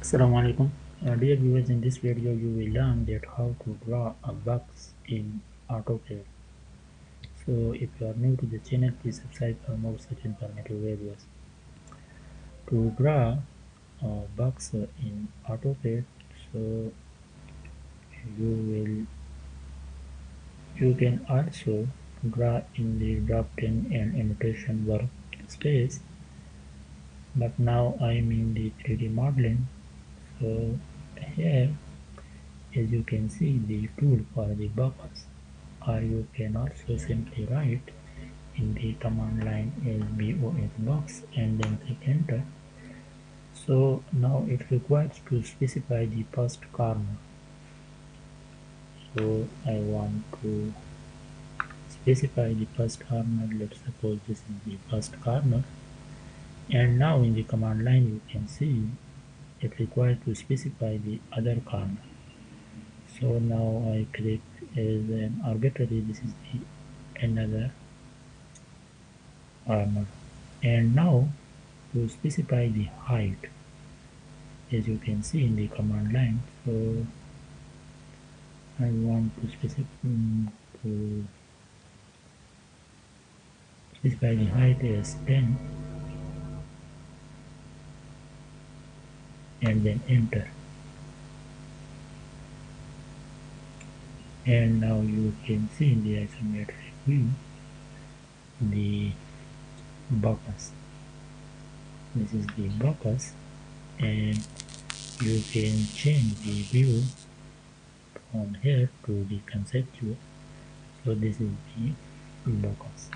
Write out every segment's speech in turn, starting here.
Assalamu alaikum. Dear viewers, in this video you will learn that how to draw a box in AutoCAD. So if you are new to the channel, please subscribe for more such informative videos. To draw a box in AutoCAD, so you you can also draw in the drafting and annotation workspace, but now I am in the 3D modeling. So here, as you can see, the tool for the box, or you can also simply write in the command line as BOS box and then click enter. So now it requires to specify the first corner. So I want to specify the first corner. Let's suppose this is the first corner, and now in the command line you can see it requires to specify the other corner. So now I click as an arbitrary, this is the another corner. And now to specify the height, as you can see in the command line, so I want to specify the height as 10 and then enter. And now you can see in the isometric view the box. This is the box, and you can change the view from here to the conceptual. So this is the box,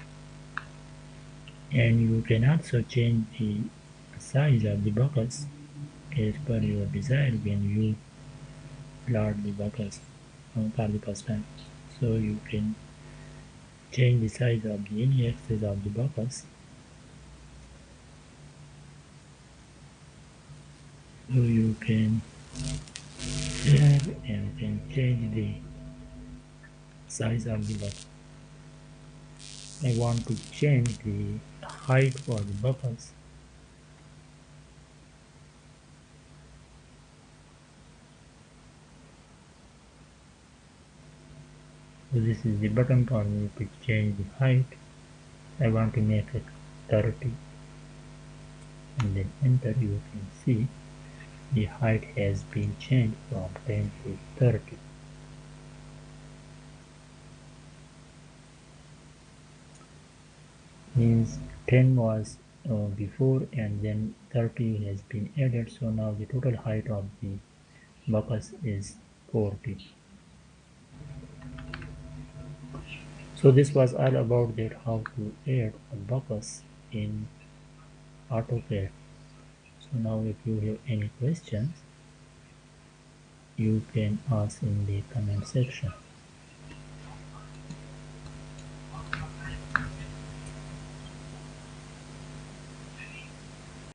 and you can also change the size of the box as per your desire when you load the box for the first time. So you can change the size of the any axis of the box. So you can drag and can change the size of the box. I want to change the height for the box. So this is the button for me to change the height. I want to make it 30, and then enter. You can see the height has been changed from 10 to 30. Means 10 was before and then 30 has been added, so now the total height of the box is 40. So this was all about that how to add a box in AutoCAD. So now if you have any questions, you can ask in the comment section.